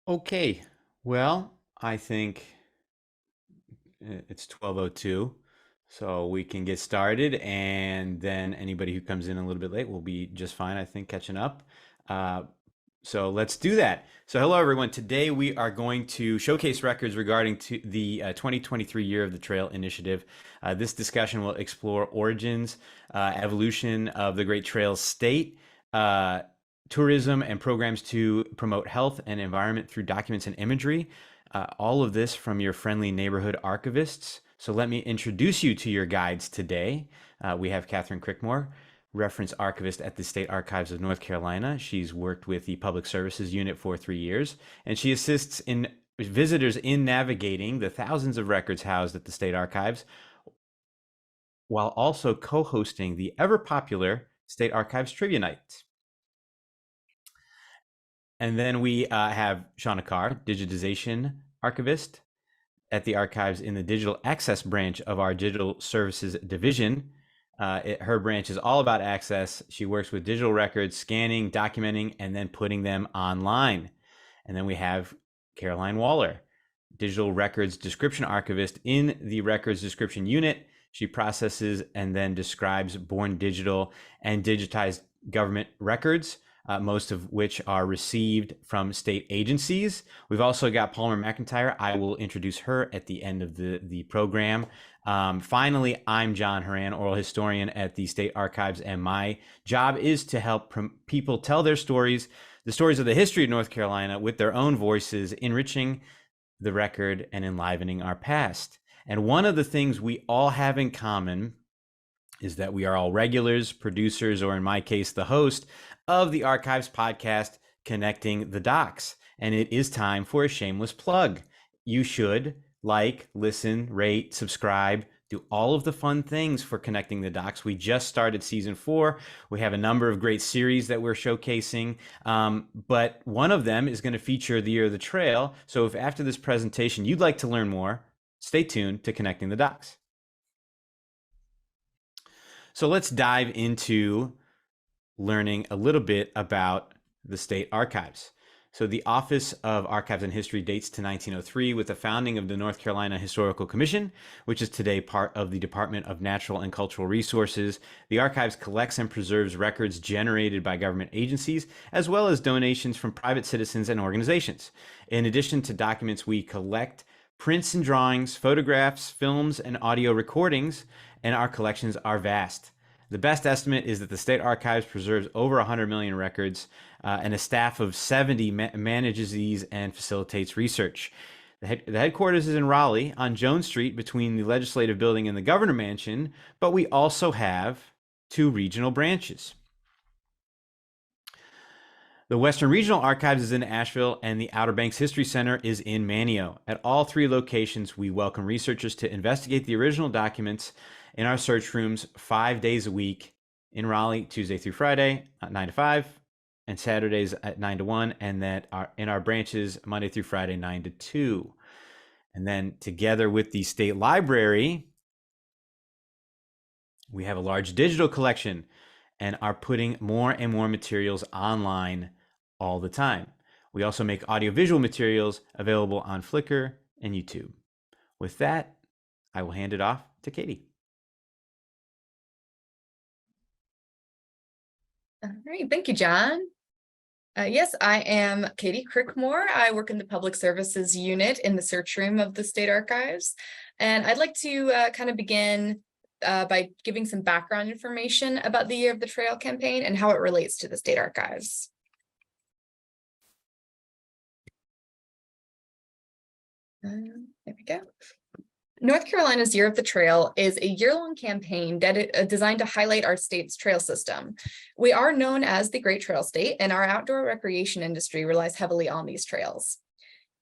Okay, well, I think it's 12:02, so we can get started, and then anybody who comes in a little bit late will be just fine, I think, catching up. Uh, so let's do that. So hello, everyone. Today we are going to showcase records regarding the 2023 Year of the Trail Initiative. This discussion will explore origins, evolution of the Great Trails state, uh, tourism, and programs to promote health and environment through documents and imagery. All of this from your friendly neighborhood archivists. So let me introduce you to your guides today. We have Catherine Crickmore, reference archivist at the State Archives of North Carolina. She's worked with the Public Services Unit for 3 years, and she assists in visitors in navigating the thousands of records housed at the State Archives, while also co-hosting the ever-popular State Archives Trivia Night. And then we have Shauna Carr, digitization archivist at the archives in the digital access branch of our digital services division. Her branch is all about access. She works with digital records, scanning, documenting, and then putting them online. And then we have Caroline Waller, digital records description archivist in the records description unit. She processes and then describes born digital and digitized government records, most of which are received from state agencies. We've also got Palmer McIntyre. I will introduce her at the end of the program. Finally, I'm John Horan, oral historian at the State Archives, and my job is to help people tell their stories, the stories of the history of North Carolina with their own voices, enriching the record and enlivening our past. And one of the things we all have in common is that we are all regulars, producers, or in my case, the host of the Archives podcast, Connecting the Docs. And it is time for a shameless plug. You should like, listen, rate, subscribe, do all of the fun things for Connecting the Docs. We just started season 4. We have a number of great series that we're showcasing, but one of them is going to feature the Year of the Trail. So if after this presentation you'd like to learn more, stay tuned to Connecting the Docs. So let's dive into learning a little bit about the State Archives. So the Office of Archives and History dates to 1903 with the founding of the North Carolina Historical Commission, which is today part of the Department of Natural and Cultural Resources. The Archives collects and preserves records generated by government agencies, as well as donations from private citizens and organizations. In addition to documents, we collect prints and drawings, photographs, films, and audio recordings, and our collections are vast. The best estimate is that the State Archives preserves over 100 million records, and a staff of 70 manages these and facilitates research. The headquarters is in Raleigh on Jones Street between the Legislative Building and the Governor Mansion, but we also have 2 regional branches. The Western Regional Archives is in Asheville, and the Outer Banks History Center is in Manteo. At all 3 locations, we welcome researchers to investigate the original documents in our search rooms 5 days a week in Raleigh, Tuesday through Friday at 9 to 5, and Saturdays at 9 to 1, and that are in our branches Monday through Friday, 9 to 2. And then together with the State Library, we have a large digital collection and are putting more and more materials online all the time. We also make audiovisual materials available on Flickr and YouTube. With that, I will hand it off to Katie. All right, thank you, John. Yes, I am Katie Crickmore. I work in the Public Services Unit in the search room of the State Archives. And I'd like to kind of begin by giving some background information about the Year of the Trail campaign and how it relates to the State Archives. There we go. North Carolina's Year of the Trail is a year-long campaign designed to highlight our state's trail system. We are known as the Great Trail State, and our outdoor recreation industry relies heavily on these trails.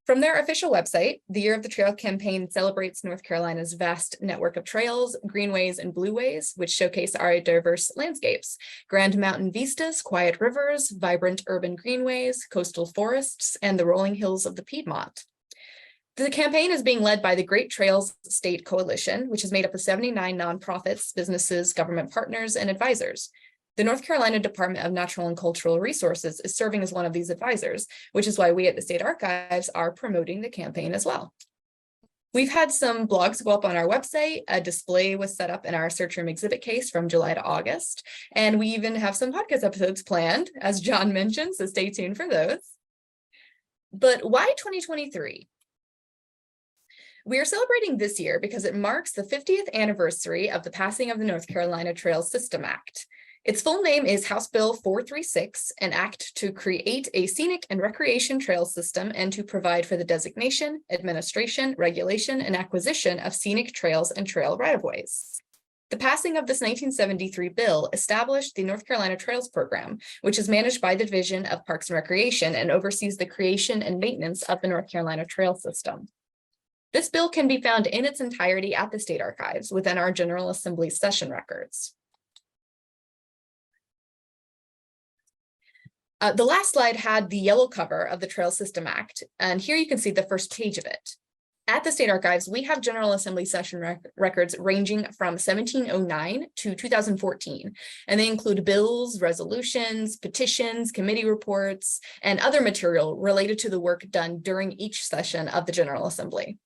From their official website, the Year of the Trail campaign celebrates North Carolina's vast network of trails, greenways, and blueways, which showcase our diverse landscapes: grand mountain vistas, quiet rivers, vibrant urban greenways, coastal forests, and the rolling hills of the Piedmont. The campaign is being led by the Great Trails State Coalition, which is made up of 79 nonprofits, businesses, government partners, and advisors. The North Carolina Department of Natural and Cultural Resources is serving as one of these advisors, which is why we at the State Archives are promoting the campaign as well. We've had some blogs go up on our website. A display was set up in our search room exhibit case from July to August. And we even have some podcast episodes planned, as John mentioned, so stay tuned for those. But why 2023? We are celebrating this year because it marks the 50th anniversary of the passing of the North Carolina Trail System Act. Its full name is House Bill 436, an act to create a scenic and recreation trail system and to provide for the designation, administration, regulation, and acquisition of scenic trails and trail right-of-ways. The passing of this 1973 bill established the North Carolina Trails Program, which is managed by the Division of Parks and Recreation and oversees the creation and maintenance of the North Carolina Trail System. This bill can be found in its entirety at the State Archives within our General Assembly session records. The last slide had the yellow cover of the Trail System Act, and here you can see the first page of it. At the State Archives, we have General Assembly session records ranging from 1709 to 2014, and they include bills, resolutions, petitions, committee reports, and other material related to the work done during each session of the General Assembly.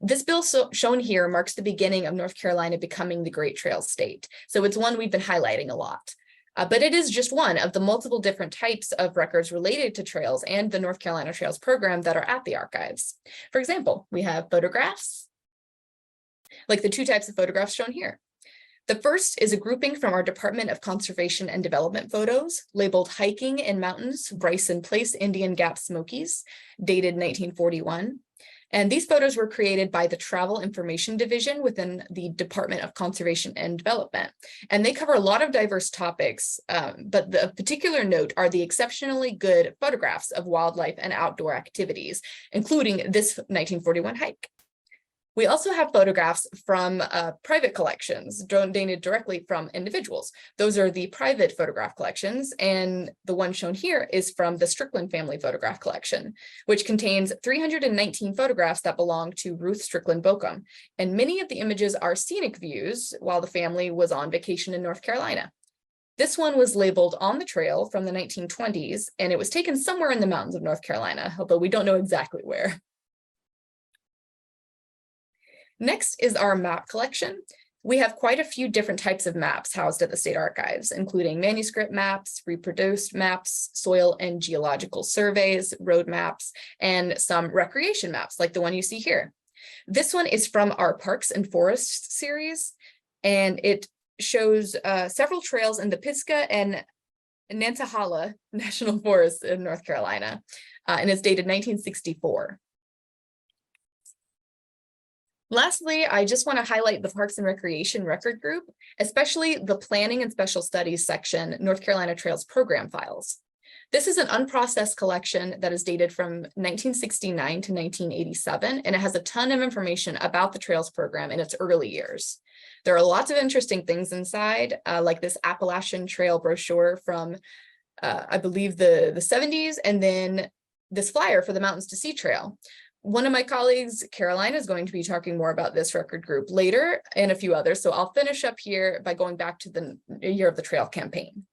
This bill shown here marks the beginning of North Carolina becoming the Great Trails State, so it's one we've been highlighting a lot. But it is just one of the multiple different types of records related to trails and the North Carolina Trails Program that are at the archives. For example, we have photographs, like the two types of photographs shown here. The first is a grouping from our Department of Conservation and Development photos, labeled Hiking in Mountains, Bryson Place, Indian Gap, Smokies, dated 1941. And these photos were created by the Travel Information Division within the Department of Conservation and Development. And they cover a lot of diverse topics, but the particular note are the exceptionally good photographs of wildlife and outdoor activities, including this 1941 hike. We also have photographs from private collections donated directly from individuals. Those are the private photograph collections, and the one shown here is from the Strickland family photograph collection, which contains 319 photographs that belong to Ruth Strickland Bocum. And many of the images are scenic views while the family was on vacation in North Carolina. This one was labeled On the Trail from the 1920s, and it was taken somewhere in the mountains of North Carolina, although we don't know exactly where. Next is our map collection. We have quite a few different types of maps housed at the State Archives, including manuscript maps, reproduced maps, soil and geological surveys, road maps, and some recreation maps like the one you see here. This one is from our Parks and Forests series, and it shows several trails in the Pisgah and Nantahala National Forests in North Carolina, and it's dated 1964. Lastly, I just want to highlight the Parks and Recreation Record Group, especially the Planning and Special Studies section, North Carolina Trails Program Files. This is an unprocessed collection that is dated from 1969 to 1987, and it has a ton of information about the Trails program in its early years. There are lots of interesting things inside, like this Appalachian Trail brochure from, I believe, the 70s, and then this flyer for the Mountains to Sea Trail. One of my colleagues, Caroline, is going to be talking more about this record group later and a few others. So I'll finish up here by going back to the Year of the Trail campaign.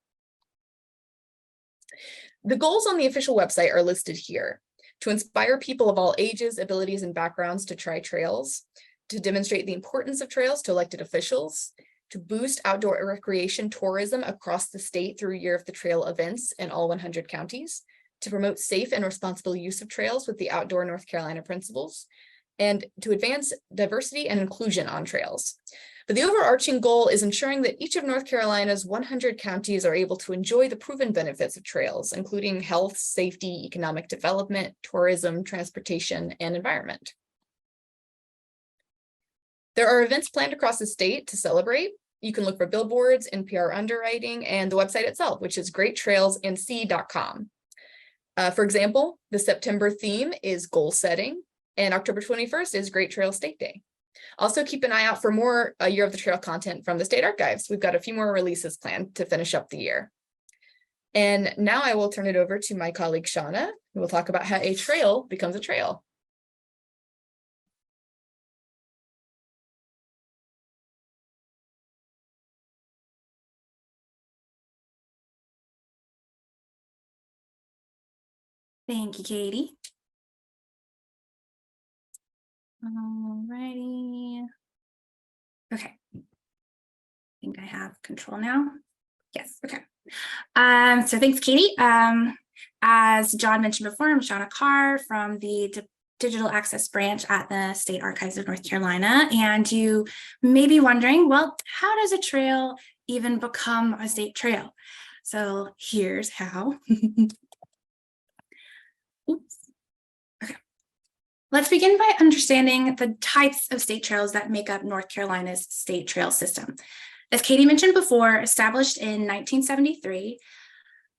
The goals on the official website are listed here: to inspire people of all ages, abilities, and backgrounds to try trails, to demonstrate the importance of trails to elected officials, to boost outdoor recreation tourism across the state through Year of the Trail events in all 100 counties, to promote safe and responsible use of trails with the outdoor North Carolina principles, and to advance diversity and inclusion on trails. But the overarching goal is ensuring that each of North Carolina's 100 counties are able to enjoy the proven benefits of trails, including health, safety, economic development, tourism, transportation, and environment. There are events planned across the state to celebrate. You can look for billboards, NPR underwriting, and the website itself, which is greattrailsnc.com. For example, the September theme is goal setting, and October 21st is Great Trail State Day. Also keep an eye out for more Year of the Trail content from the State Archives. We've got a few more releases planned to finish up the year. And now I will turn it over to my colleague, Shauna, who will talk about how a trail becomes a trail. Thank you, Katie. Alrighty. Okay. I think I have control now. Yes, okay. So thanks, Katie. As John mentioned before, I'm Shauna Carr from the Digital Access Branch at the State Archives of North Carolina. And you may be wondering, well, how does a trail even become a state trail? So here's how. Oops. Okay. Let's begin by understanding the types of state trails that make up North Carolina's state trail system. As Katie mentioned before, established in 1973,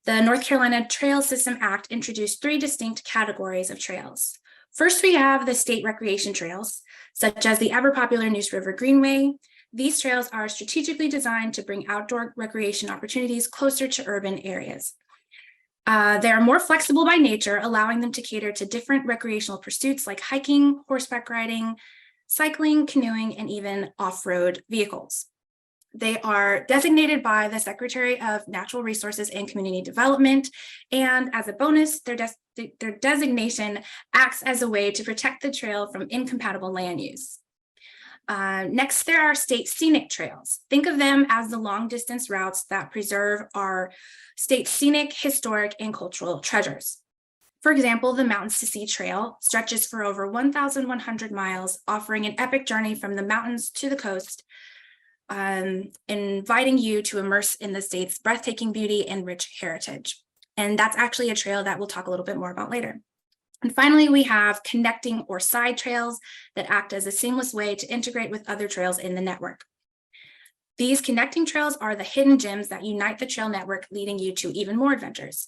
the North Carolina Trail System Act introduced 3 distinct categories of trails. First, we have the state recreation trails, such as the ever-popular Neuse River Greenway. These trails are strategically designed to bring outdoor recreation opportunities closer to urban areas. They are more flexible by nature, allowing them to cater to different recreational pursuits like hiking, horseback riding, cycling, canoeing, and even off-road vehicles. They are designated by the Secretary of Natural Resources and Community Development, and as a bonus, their designation acts as a way to protect the trail from incompatible land use. Next, there are state scenic trails. Think of them as the long distance routes that preserve our state scenic, historic, and cultural treasures. For example, the Mountains to Sea Trail stretches for over 1,100 miles, offering an epic journey from the mountains to the coast, inviting you to immerse in the state's breathtaking beauty and rich heritage. And that's actually a trail that we'll talk a little bit more about later. And finally, we have connecting or side trails that act as a seamless way to integrate with other trails in the network. These connecting trails are the hidden gems that unite the trail network, leading you to even more adventures.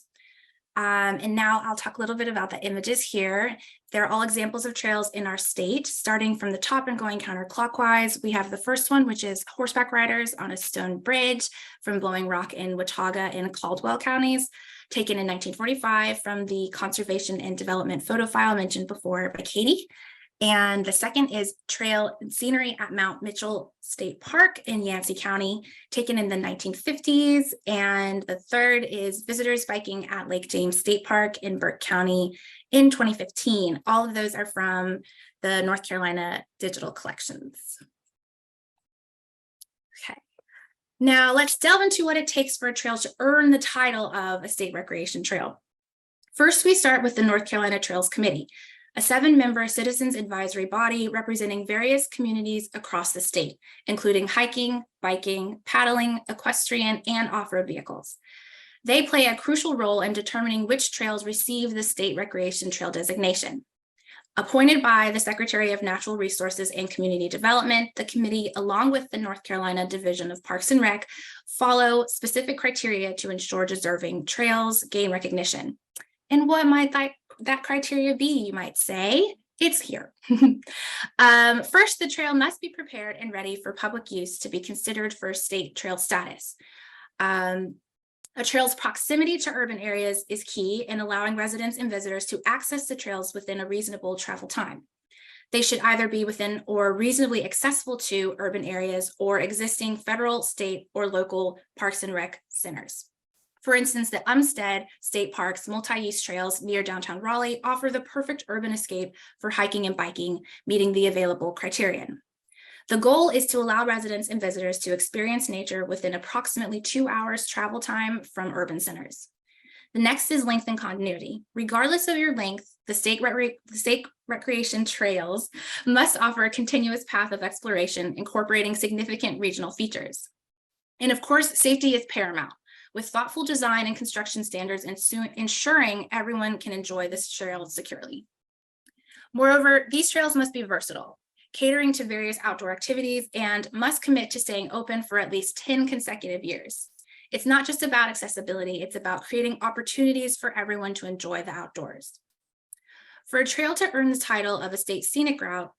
And now I'll talk a little bit about the images here. They're all examples of trails in our state, starting from the top and going counterclockwise. We have the first one, which is horseback riders on a stone bridge from Blowing Rock in Watauga and Caldwell counties, taken in 1945 from the Conservation and Development photo file mentioned before by Katie. And the second is trail and scenery at Mount Mitchell State Park in Yancey County, taken in the 1950s. And the third is visitors biking at Lake James State Park in Burke County in 2015. All of those are from the North Carolina digital collections. Okay, now let's delve into what it takes for a trail to earn the title of a state recreation trail. First, we start with the North Carolina Trails Committee, a 7-member citizens advisory body representing various communities across the state, including hiking, biking, paddling, equestrian, and off-road vehicles. They play a crucial role in determining which trails receive the state recreation trail designation. Appointed by the Secretary of Natural Resources and Community Development, the committee, along with the North Carolina Division of Parks and Rec, follow specific criteria to ensure deserving trails gain recognition. And what might that criteria be, you might say? It's here. First, the trail must be prepared and ready for public use to be considered for state trail status. A trail's proximity to urban areas is key in allowing residents and visitors to access the trails within a reasonable travel time. They should either be within or reasonably accessible to urban areas or existing federal, state, or local parks and rec centers. For instance, the Umstead State Park's multi-use trails near downtown Raleigh offer the perfect urban escape for hiking and biking, meeting the available criterion. The goal is to allow residents and visitors to experience nature within approximately 2 hours travel time from urban centers. The next is length and continuity. Regardless of your length, the state recreation trails must offer a continuous path of exploration, incorporating significant regional features. And of course, safety is paramount, with thoughtful design and construction standards ensuring everyone can enjoy this trail securely. Moreover, these trails must be versatile, catering to various outdoor activities, and must commit to staying open for at least 10 consecutive years. It's not just about accessibility, it's about creating opportunities for everyone to enjoy the outdoors. For a trail to earn the title of a state scenic route,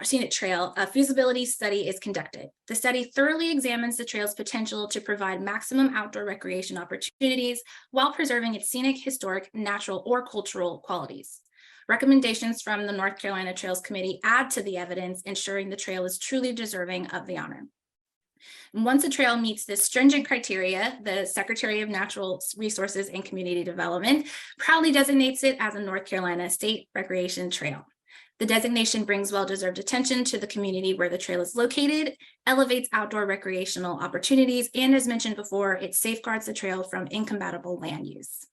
scenic trail, a feasibility study is conducted. The study thoroughly examines the trail's potential to provide maximum outdoor recreation opportunities while preserving its scenic, historic, natural, or cultural qualities. Recommendations from the North Carolina Trails Committee add to the evidence, ensuring the trail is truly deserving of the honor. And once a trail meets this stringent criteria, the Secretary of Natural Resources and Community Development proudly designates it as a North Carolina State Recreation Trail. The designation brings well-deserved attention to the community where the trail is located, elevates outdoor recreational opportunities, and as mentioned before, it safeguards the trail from incompatible land use.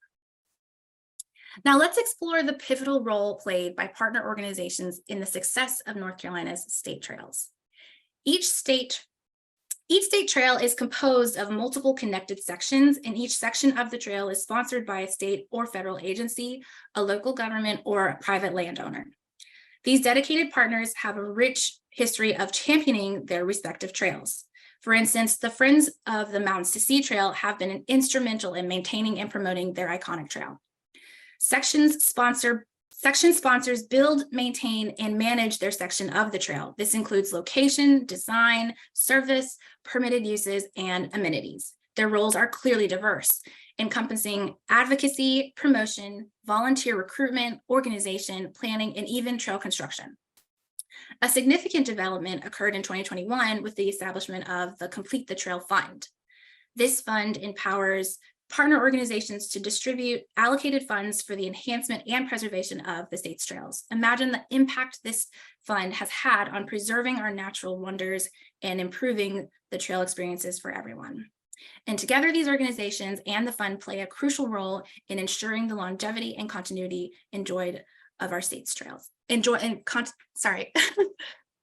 Now let's explore the pivotal role played by partner organizations in the success of North Carolina's state trails. Each state trail is composed of multiple connected sections, and each section of the trail is sponsored by a state or federal agency, a local government, or a private landowner. These dedicated partners have a rich history of championing their respective trails. For instance, the Friends of the Mountains to Sea Trail have been instrumental in maintaining and promoting their iconic trail. Section sponsors build, maintain, and manage their section of the trail. This includes location, design, service, permitted uses, and amenities. Their roles are clearly diverse, encompassing advocacy, promotion, volunteer recruitment, organization, planning, and even trail construction. A significant development occurred in 2021 with the establishment of the Complete the Trail Fund. This fund empowers partner organizations to distribute allocated funds for the enhancement and preservation of the state's trails. Imagine the impact this fund has had on preserving our natural wonders and improving the trail experiences for everyone. And together, these organizations and the fund play a crucial role in ensuring the longevity and continuity enjoyed of our state's trails.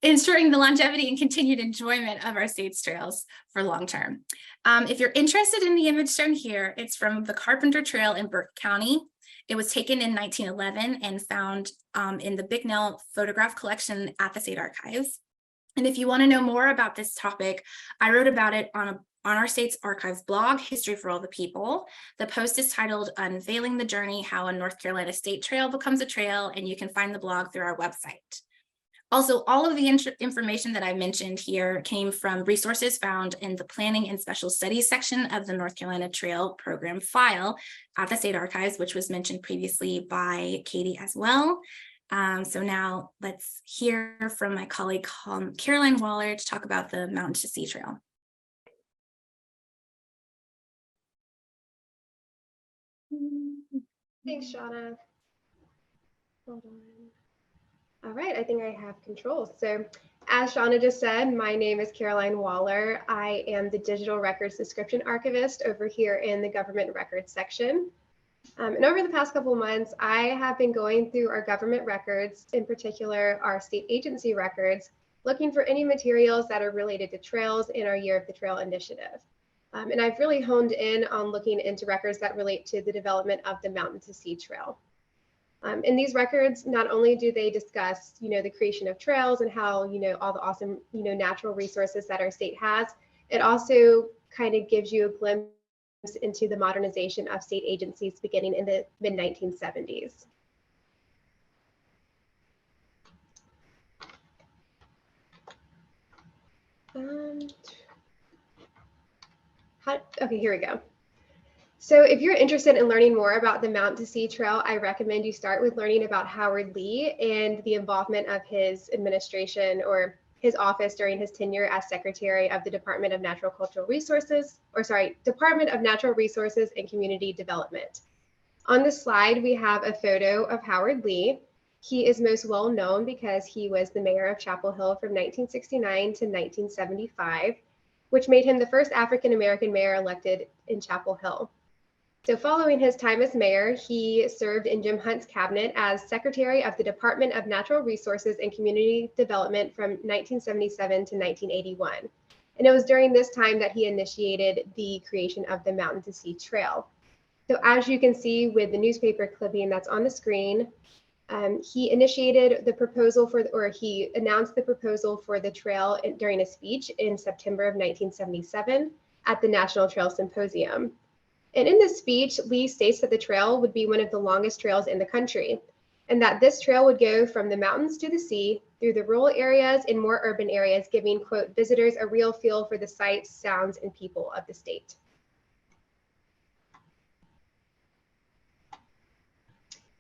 Ensuring the longevity and continued enjoyment of our state's trails for long term. If you're interested in the image shown here, it's from the Carpenter Trail in Burke County. It was taken in 1911 and found in the Bicknell photograph collection at the State Archives. And if you want to know more about this topic, I wrote about it on our state's archives blog, History for All the People. The post is titled Unveiling the Journey, How a North Carolina State Trail Becomes a Trail, and you can find the blog through our website. Also, all of the information that I mentioned here came from resources found in the Planning and Special Studies section of the North Carolina Trail Program file at the State Archives, which was mentioned previously by Katie as well. So now let's hear from my colleague Caroline Waller to talk about the Mountain to Sea Trail. Thanks, Shauna. Hold on. All right, I think I have control. So as Shauna just said, my name is Caroline Waller. I am the Digital Records Description Archivist over here in the Government Records section. And over the past couple of months, I have been going through our government records, in particular our state agency records, looking for any materials that are related to trails in our Year of the Trail initiative. And I've really honed in on looking into records that relate to the development of the Mountain to Sea Trail. In these records, not only do they discuss, the creation of trails and how, all the awesome, natural resources that our state has, it also kind of gives you a glimpse into the modernization of state agencies beginning in the mid-1970s. Okay, here we go. So if you're interested in learning more about the Mountain to Sea Trail, I recommend you start with learning about Howard Lee and the involvement of his administration or his office during his tenure as Secretary of the Department of Natural Resources and Community Development. On the slide, we have a photo of Howard Lee. He is most well known because he was the mayor of Chapel Hill from 1969 to 1975, which made him the first African-American mayor elected in Chapel Hill. So following his time as mayor, he served in Jim Hunt's cabinet as Secretary of the Department of Natural Resources and Community Development from 1977 to 1981. And it was during this time that he initiated the creation of the Mountain to Sea Trail. So as you can see with the newspaper clipping that's on the screen, he initiated the proposal he announced the proposal for the trail during a speech in September of 1977 at the National Trail Symposium. And in this speech, Lee states that the trail would be one of the longest trails in the country, and that this trail would go from the mountains to the sea, through the rural areas and more urban areas, giving, quote, visitors a real feel for the sights, sounds, and people of the state.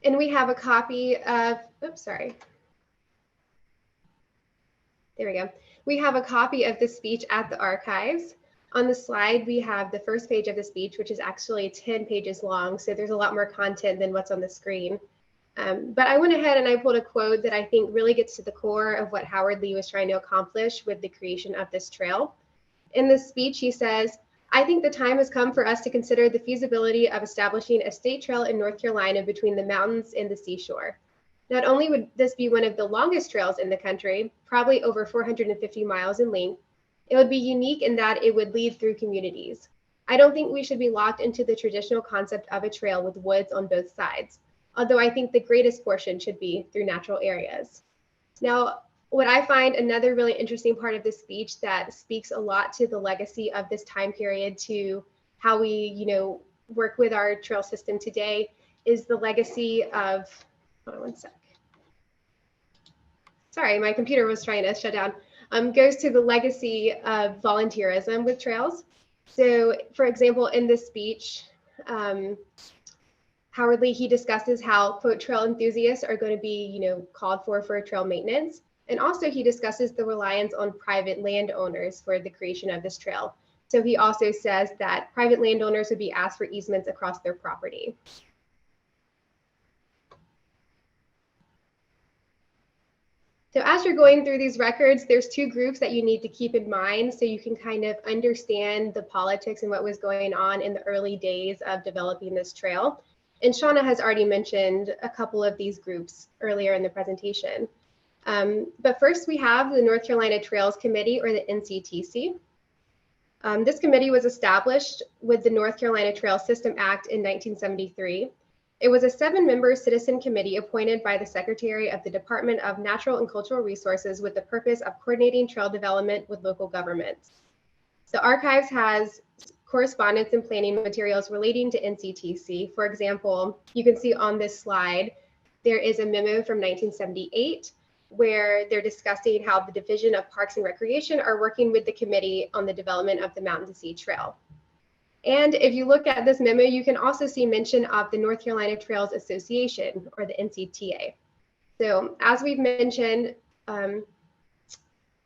And we have a copy of, oops, sorry. There we go. We have a copy of the speech at the archives. On the slide, we have the first page of the speech, which is actually 10 pages long, so there's a lot more content than what's on the screen. But I went ahead and I pulled a quote that I think really gets to the core of what Howard Lee was trying to accomplish with the creation of this trail. In this speech, he says, "I think the time has come for us to consider the feasibility of establishing a state trail in North Carolina between the mountains and the seashore. Not only would this be one of the longest trails in the country, probably over 450 miles in length, it would be unique in that it would lead through communities. I don't think we should be locked into the traditional concept of a trail with woods on both sides, although I think the greatest portion should be through natural areas." Now, what I find another really interesting part of this speech that speaks a lot to the legacy of this time period, to how we, work with our trail system today, is the legacy of, hold on one sec. Sorry, my computer was trying to shut down. Goes to the legacy of volunteerism with trails. So, for example, in this speech, Howard Lee, he discusses how, quote, trail enthusiasts are going to be, called for trail maintenance. And also he discusses the reliance on private landowners for the creation of this trail. So he also says that private landowners would be asked for easements across their property. So as you're going through these records, there's two groups that you need to keep in mind so you can kind of understand the politics and what was going on in the early days of developing this trail. And Shauna has already mentioned a couple of these groups earlier in the presentation. But first we have the North Carolina Trails Committee, or the NCTC. This committee was established with the North Carolina Trail System Act in 1973. It was a 7-member citizen committee appointed by the Secretary of the Department of Natural and Cultural Resources with the purpose of coordinating trail development with local governments. The archives has correspondence and planning materials relating to NCTC. For example, you can see on this slide, there is a memo from 1978 where they're discussing how the Division of Parks and Recreation are working with the committee on the development of the Mountain to Sea Trail. And if you look at this memo, you can also see mention of the North Carolina Trails Association, or the NCTA. So as we've mentioned,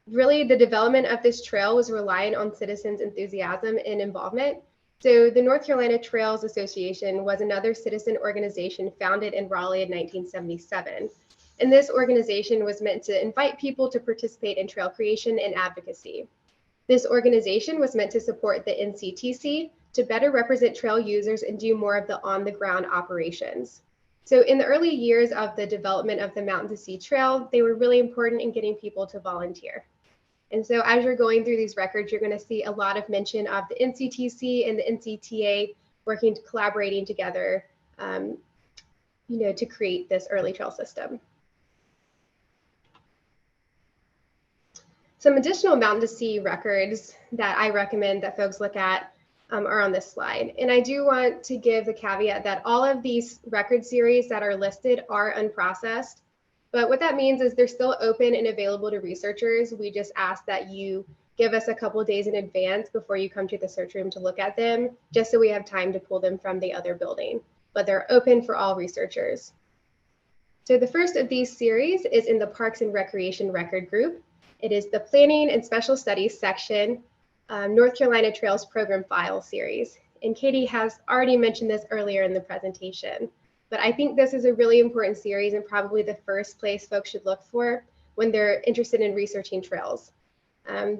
really the development of this trail was relying on citizens' enthusiasm and involvement. So the North Carolina Trails Association was another citizen organization founded in Raleigh in 1977. And this organization was meant to invite people to participate in trail creation and advocacy. This organization was meant to support the NCTC to better represent trail users and do more of the on-the-ground operations. So in the early years of the development of the Mountain to Sea Trail, they were really important in getting people to volunteer. And so as you're going through these records, you're going to see a lot of mention of the NCTC and the NCTA working, collaborating together, to create this early trail system. Some additional Mountain to Sea records that I recommend that folks look at are on this slide. And I do want to give the caveat that all of these record series that are listed are unprocessed. But what that means is they're still open and available to researchers. We just ask that you give us a couple of days in advance before you come to the search room to look at them, just so we have time to pull them from the other building. But they're open for all researchers. So the first of these series is in the Parks and Recreation Record Group. It is the Planning and Special Studies section, North Carolina Trails Program File Series. And Katie has already mentioned this earlier in the presentation, but I think this is a really important series and probably the first place folks should look for when they're interested in researching trails.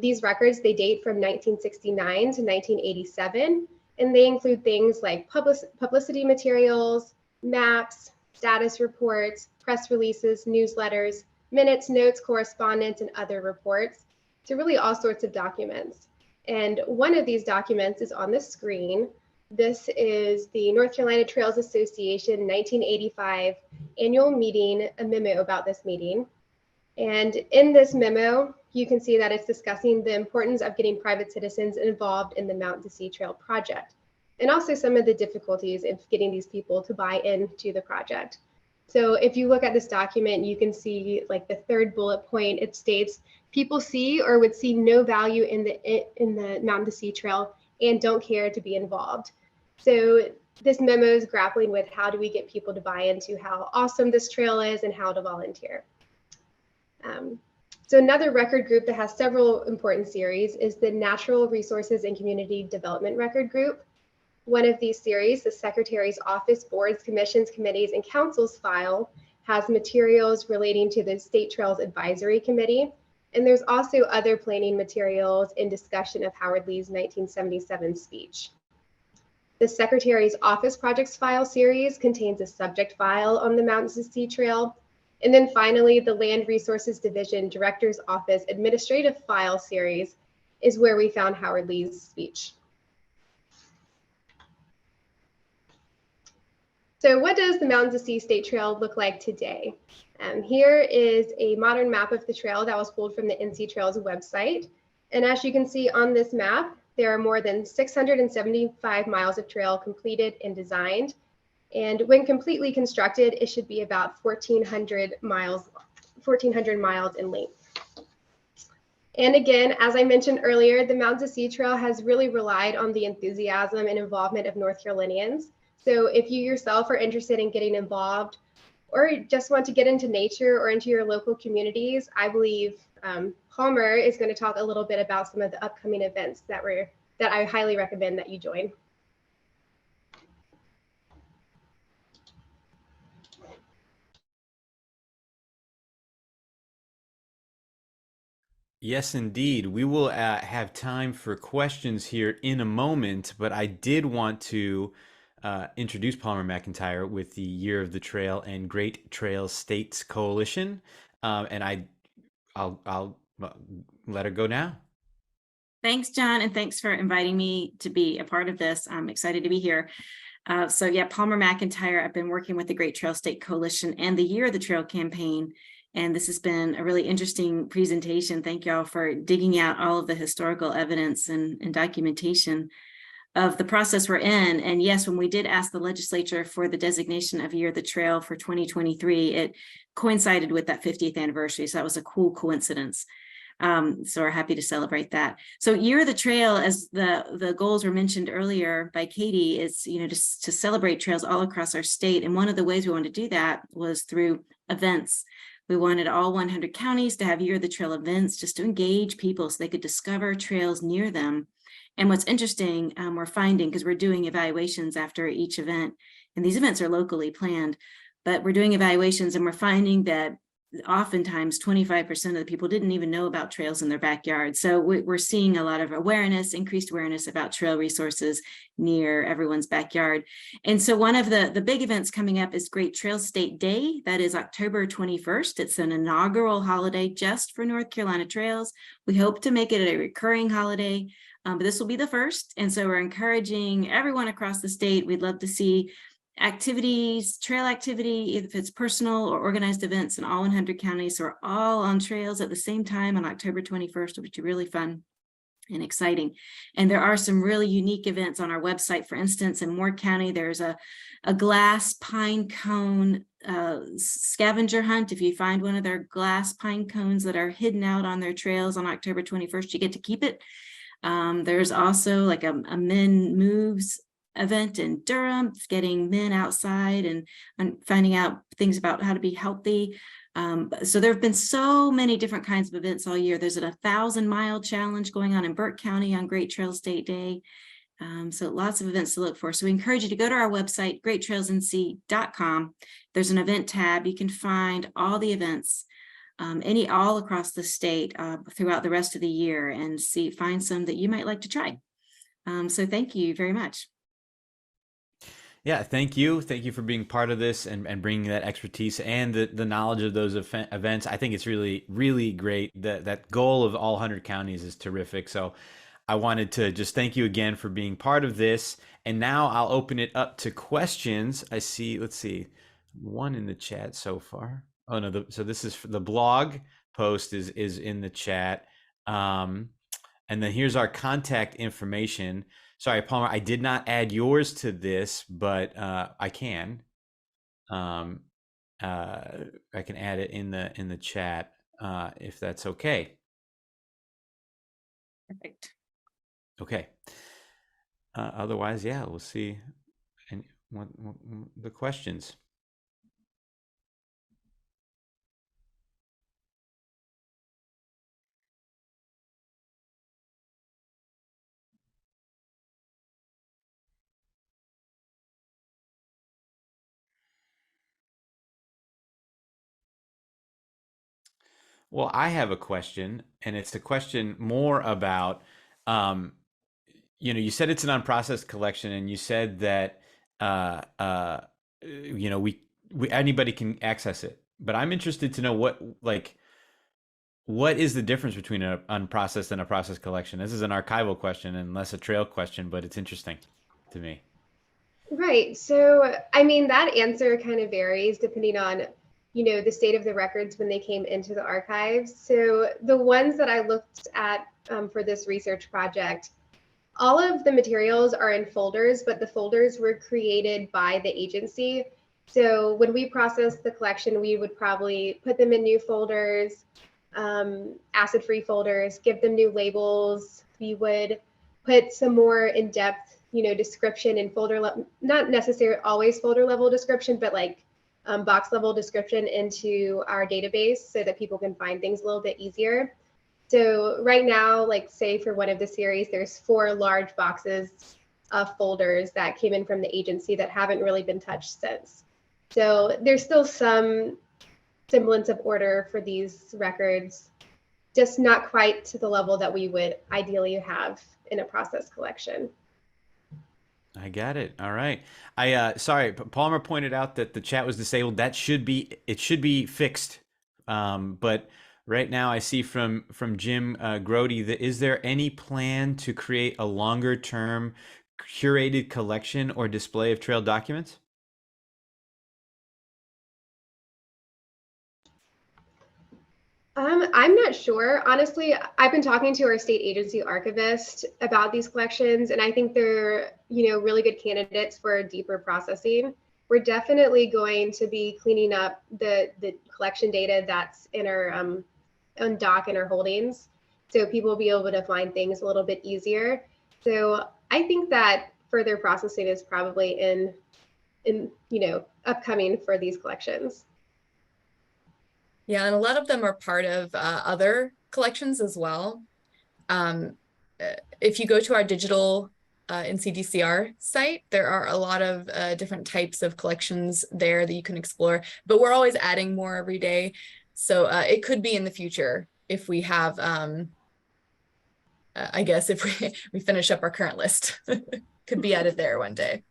These records, they date from 1969 to 1987, and they include things like publicity materials, maps, status reports, press releases, newsletters, minutes, notes, correspondence, and other reports. So really all sorts of documents. And one of these documents is on the screen. This is the North Carolina Trails Association 1985 annual meeting, a memo about this meeting. And in this memo, you can see that it's discussing the importance of getting private citizens involved in the Mountain to Sea Trail project, and also some of the difficulties of getting these people to buy into the project. So if you look at this document, you can see like the third bullet point, it states people see or would see no value in the Mountain to Sea Trail and don't care to be involved. So this memo is grappling with how do we get people to buy into how awesome this trail is and how to volunteer. So another record group that has several important series is the Natural Resources and Community Development Record Group. One of these series, the Secretary's Office, Boards, Commissions, Committees, and Councils file, has materials relating to the State Trails Advisory Committee. And there's also other planning materials in discussion of Howard Lee's 1977 speech. The Secretary's Office Projects File series contains a subject file on the Mountains to Sea Trail. And then finally, the Land Resources Division Director's Office Administrative File series is where we found Howard Lee's speech. So what does the Mountains to Sea State Trail look like today? Here is a modern map of the trail that was pulled from the NC Trails website. And as you can see on this map, there are more than 675 miles of trail completed and designed. And when completely constructed, it should be about 1,400 miles in length. And again, as I mentioned earlier, the Mountains to Sea Trail has really relied on the enthusiasm and involvement of North Carolinians. So if you yourself are interested in getting involved or just want to get into nature or into your local communities, I believe Palmer is going to talk a little bit about some of the upcoming events that I highly recommend that you join. Yes, indeed. We will have time for questions here in a moment, but I did want to introduce Palmer McIntyre with the Year of the Trail and Great Trail States Coalition, and I'll let her go now. Thanks, John, and thanks for inviting me to be a part of this. I'm excited to be here. So yeah, Palmer McIntyre, I've been working with the Great Trail State Coalition and the Year of the Trail campaign, and this has been a really interesting presentation. Thank y'all for digging out all of the historical evidence and documentation of the process we're in. And yes, when we did ask the legislature for the designation of Year of the Trail for 2023, it coincided with that 50th anniversary. So that was a cool coincidence. So we're happy to celebrate that. So Year of the Trail, as the goals were mentioned earlier by Katie, is to celebrate trails all across our state. And one of the ways we wanted to do that was through events. We wanted all 100 counties to have Year of the Trail events just to engage people so they could discover trails near them. And what's interesting, we're finding, because we're doing evaluations after each event, and these events are locally planned, but we're doing evaluations and we're finding that oftentimes 25% of the people didn't even know about trails in their backyard. So we're seeing a lot of increased awareness about trail resources near everyone's backyard. And so one of the big events coming up is Great Trail State Day. That is October 21st. It's an inaugural holiday just for North Carolina trails. We hope to make it a recurring holiday, but this will be the first. And so we're encouraging everyone across the state. We'd love to see activities, trail activity, if it's personal or organized events in all 100 counties. So we're all on trails at the same time on October 21st, which is really fun and exciting. And there are some really unique events on our website. For instance, in Moore County, there's a glass pine cone scavenger hunt. If you find one of their glass pine cones that are hidden out on their trails on October 21st, you get to keep it. There's also like a Men Moves event in Durham, getting men outside and finding out things about how to be healthy. So there have been so many different kinds of events all year. There's a 1,000-mile challenge going on in Burke County on Great Trail State Day. So lots of events to look for. So we encourage you to go to our website, greattrailsnc.com. There's an event tab. You can find all the events, all across the state throughout the rest of the year, and find some that you might like to try. So thank you very much. Yeah, thank you. Thank you for being part of this and bringing that expertise and the knowledge of those events. I think it's really, really great. That goal of all 100 counties is terrific. So I wanted to just thank you again for being part of this. And now I'll open it up to questions. I see, let's see, one in the chat so far. Oh, no, so this is for the blog post is in the chat. And then here's our contact information. Sorry, Palmer, I did not add yours to this, but I can. I can add it in the chat if that's okay. Perfect. Okay. Otherwise, yeah, we'll see the questions. Well, I have a question, and it's a question more about, um, you said it's an unprocessed collection, and you said that, uh, uh, we anybody can access it. But I'm interested to know what is the difference between an unprocessed and a processed collection? This is an archival question and less a trail question, but it's interesting to me. Right. So, I mean, that answer kind of varies depending on, the state of the records when they came into the archives. So the ones that I looked at for this research project, all of the materials are in folders, but the folders were created by the agency. So when we process the collection, we would probably put them in new folders, acid-free folders, give them new labels. We would put some more in-depth, description in folder level, not necessarily always folder level description, but like box level description into our database so that people can find things a little bit easier. So right now, like say for one of the series, there's 4 large boxes of folders that came in from the agency that haven't really been touched since. So there's still some semblance of order for these records, just not quite to the level that we would ideally have in a process collection. I got it. All right. Sorry, Palmer pointed out that the chat was disabled. It should be fixed. But right now I see from Jim Grody that is there any plan to create a longer term curated collection or display of trail documents? I'm not sure. Honestly, I've been talking to our state agency archivist about these collections, and I think they're, really good candidates for deeper processing. We're definitely going to be cleaning up the collection data that's in our on doc and our holdings, so people will be able to find things a little bit easier. So I think that further processing is probably in upcoming for these collections. Yeah, and a lot of them are part of other collections as well. If you go to our digital NCDCR site, there are a lot of different types of collections there that you can explore, but we're always adding more every day. So it could be in the future if we have, I guess if we finish up our current list, could be added there one day.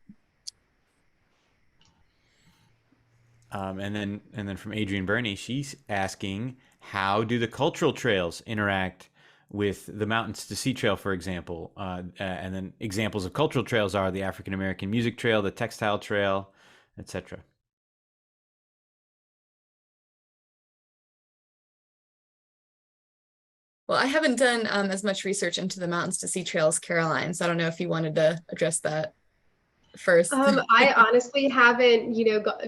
And then from Adrienne Burney, she's asking, how do the cultural trails interact with the Mountains to Sea Trail, for example? And then examples of cultural trails are the African American Music Trail, the Textile Trail, etc. Well, I haven't done as much research into the Mountains to Sea Trails, Caroline, so I don't know if you wanted to address that first. I honestly haven't,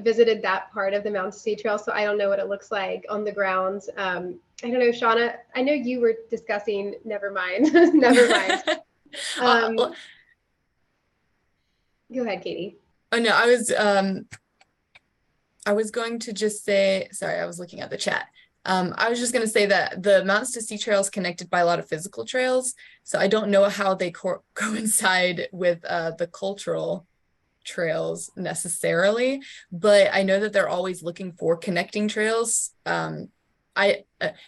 visited that part of the Mountains to Sea Trail, so I don't know what it looks like on the ground. I don't know, Shauna, I know you were discussing, never mind, never mind. Go ahead, Katie. Oh no, I was going to just say, sorry, I was looking at the chat. I was just going to say that the Mountains to Sea Trail is connected by a lot of physical trails, so I don't know how they coincide with the cultural trails necessarily, but I know that they're always looking for connecting trails.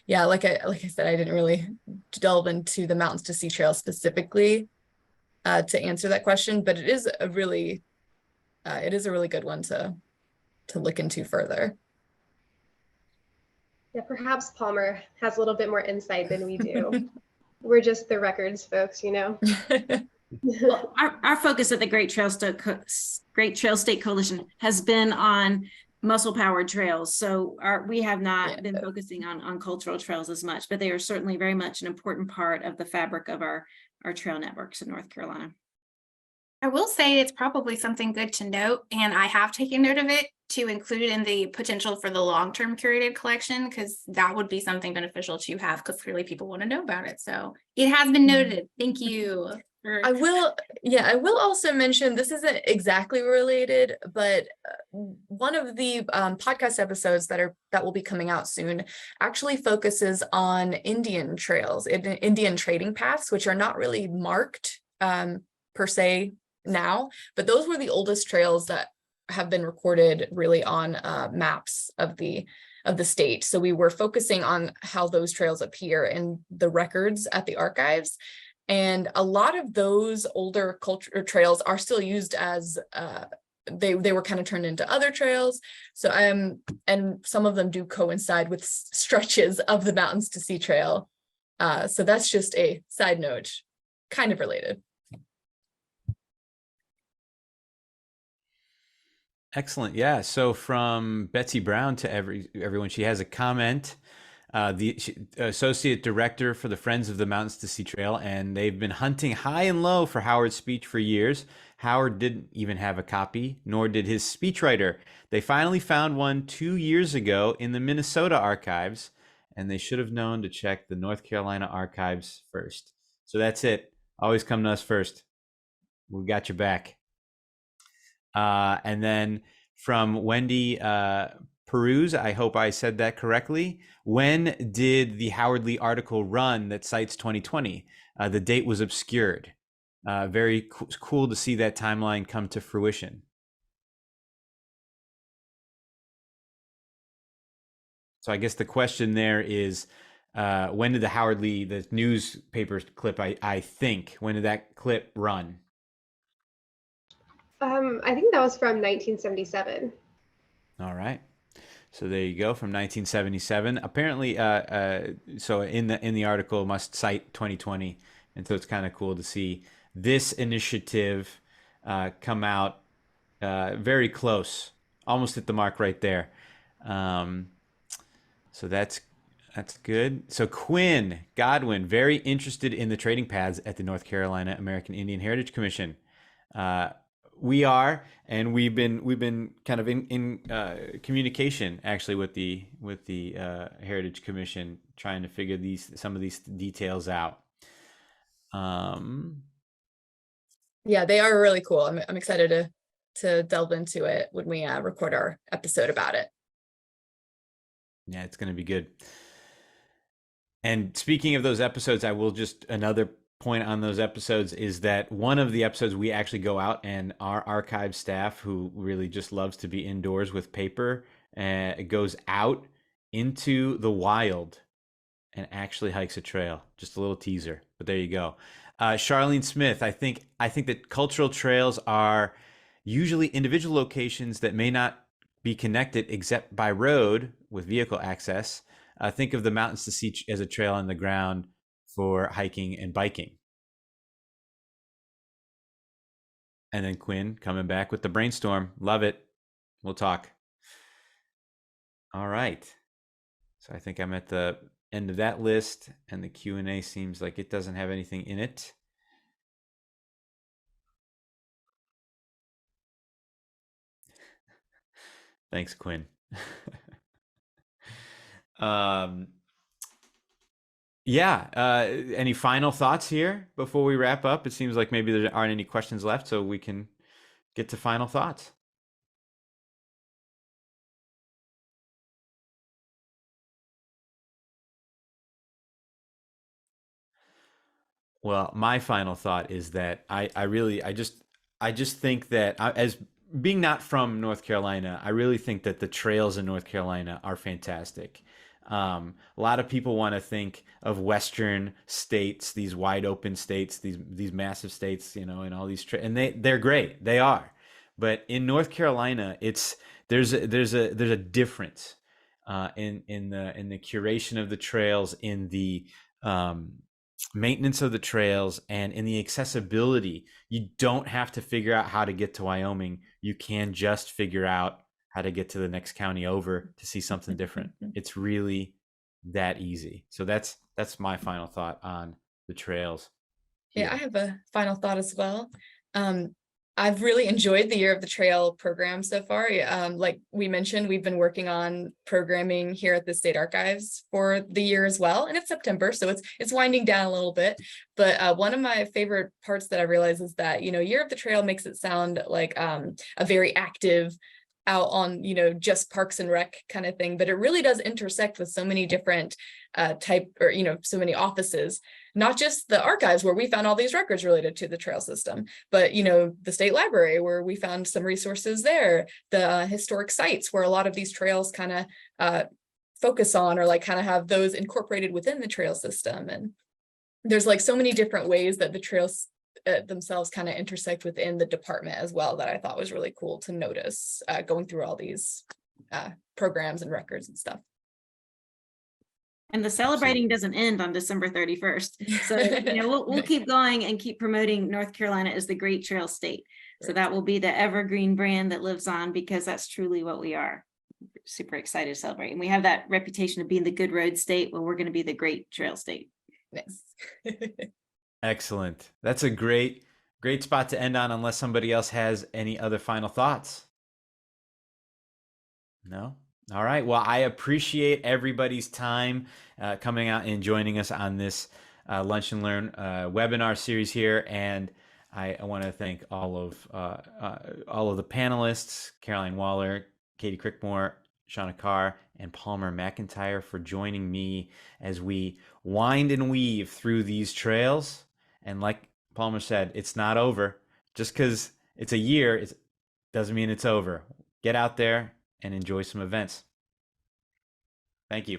Yeah, like I said, I didn't really delve into the Mountains to Sea Trail specifically to answer that question, but it is a really good one to look into further. Yeah, perhaps Palmer has a little bit more insight than we do. We're just the records folks, Well, our focus at the Great Trail State Coalition has been on muscle-powered trails. So we have not been focusing on cultural trails as much, but they are certainly very much an important part of the fabric of our trail networks in North Carolina. I will say it's probably something good to note, and I have taken note of it to include it in the potential for the long-term curated collection, because that would be something beneficial to have, because clearly people want to know about it. So it has been noted. Thank you. I will also mention, this isn't exactly related, but one of the podcast episodes that will be coming out soon actually focuses on Indian trails, Indian trading paths, which are not really marked per se now, but those were the oldest trails that have been recorded really on maps of the state. So we were focusing on how those trails appear in the records at the archives. And a lot of those older culture trails are still used as they were kind of turned into other trails. So and some of them do coincide with stretches of the Mountains to Sea Trail. So that's just a side note, kind of related. Excellent. Yeah. So from Betsy Brown to everyone, she has a comment. Associate director for the Friends of the Mountains to Sea Trail, and they've been hunting high and low for Howard's speech for years. Howard didn't even have a copy, nor did his speechwriter. They finally found one 2 years ago in the Minnesota archives, and they should have known to check the North Carolina archives first. So that's it. Always come to us first. We got your back. And then from Wendy Peruse, I hope I said that correctly. When did the Howard Lee article run that cites 2020? The date was obscured. Very cool to see that timeline come to fruition. So I guess the question there is, when did the Howard Lee, the newspaper clip, I think, when did that clip run? I think that was from 1977. All right. So there you go, from 1977. Apparently, so in the article it must cite 2020, and so it's kind of cool to see this initiative come out very close, almost at the mark right there. So that's good. So Quinn Godwin, very interested in the trading paths at the North Carolina American Indian Heritage Commission. We are, and we've been kind of in communication actually with the Heritage Commission, trying to figure some of these details out. Yeah, they are really cool. I'm excited to delve into it when we record our episode about it. Yeah, it's going to be good. And speaking of those episodes, I will just, another point on those episodes is that one of the episodes we actually go out, and our archive staff, who really just loves to be indoors with paper, goes out into the wild and actually hikes a trail. Just a little teaser, but there you go. Charlene Smith, I think that cultural trails are usually individual locations that may not be connected except by road with vehicle access. Think of the Mountains to Sea as a trail on the ground for hiking and biking. And then Quinn coming back with the brainstorm. Love it. We'll talk. All right. So I think I'm at the end of that list, and the Q&A seems like it doesn't have anything in it. Thanks, Quinn. Yeah. Any final thoughts here before we wrap up? It seems like maybe there aren't any questions left, so we can get to final thoughts. Well, my final thought is that I just think that as being not from North Carolina, I really think that the trails in North Carolina are fantastic. A lot of people want to think of Western states, these wide open states, these massive states, and all these and they're great, they are. But in North Carolina, there's a difference in the curation of the trails, in the maintenance of the trails, and in the accessibility. You don't have to figure out how to get to Wyoming. You can just figure out how to get to the next county over to see something different. It's really that easy. So that's my final thought on the trails here. Yeah, I have a final thought as well. I've really enjoyed the Year of the Trail program so far. Like we mentioned, we've been working on programming here at the State Archives for the year as well, and it's September, so it's winding down a little bit. But one of my favorite parts that I realize is that Year of the Trail makes it sound like a very active out on, you know, just Parks and Rec kind of thing, but it really does intersect with so many different you know, so many offices, not just the archives where we found all these records related to the trail system, but, you know, the state library where we found some resources there, the historic sites where a lot of these trails kind of focus on, or like kind of have those incorporated within the trail system. And there's like so many different ways that the trails themselves kind of intersect within the department as well, that I thought was really cool to notice going through all these programs and records and stuff. And the celebrating doesn't end on December 31st. So, you know, we'll keep going and keep promoting North Carolina as the Great Trail State. So that will be the evergreen brand that lives on, because that's truly what we are. Super excited to celebrate. And we have that reputation of being the good road state. Well, we're going to be the Great Trail State. Nice. Excellent. That's a great spot to end on, unless somebody else has any other final thoughts. No? All right. Well, I appreciate everybody's time coming out and joining us on this Lunch and Learn webinar series here. And I want to thank all of the panelists, Caroline Waller, Katie Crickmore, Shauna Carr, and Palmer McIntyre, for joining me as we wind and weave through these trails. And like Palmer said, it's not over. Just because it's a year, it doesn't mean it's over. Get out there and enjoy some events. Thank you.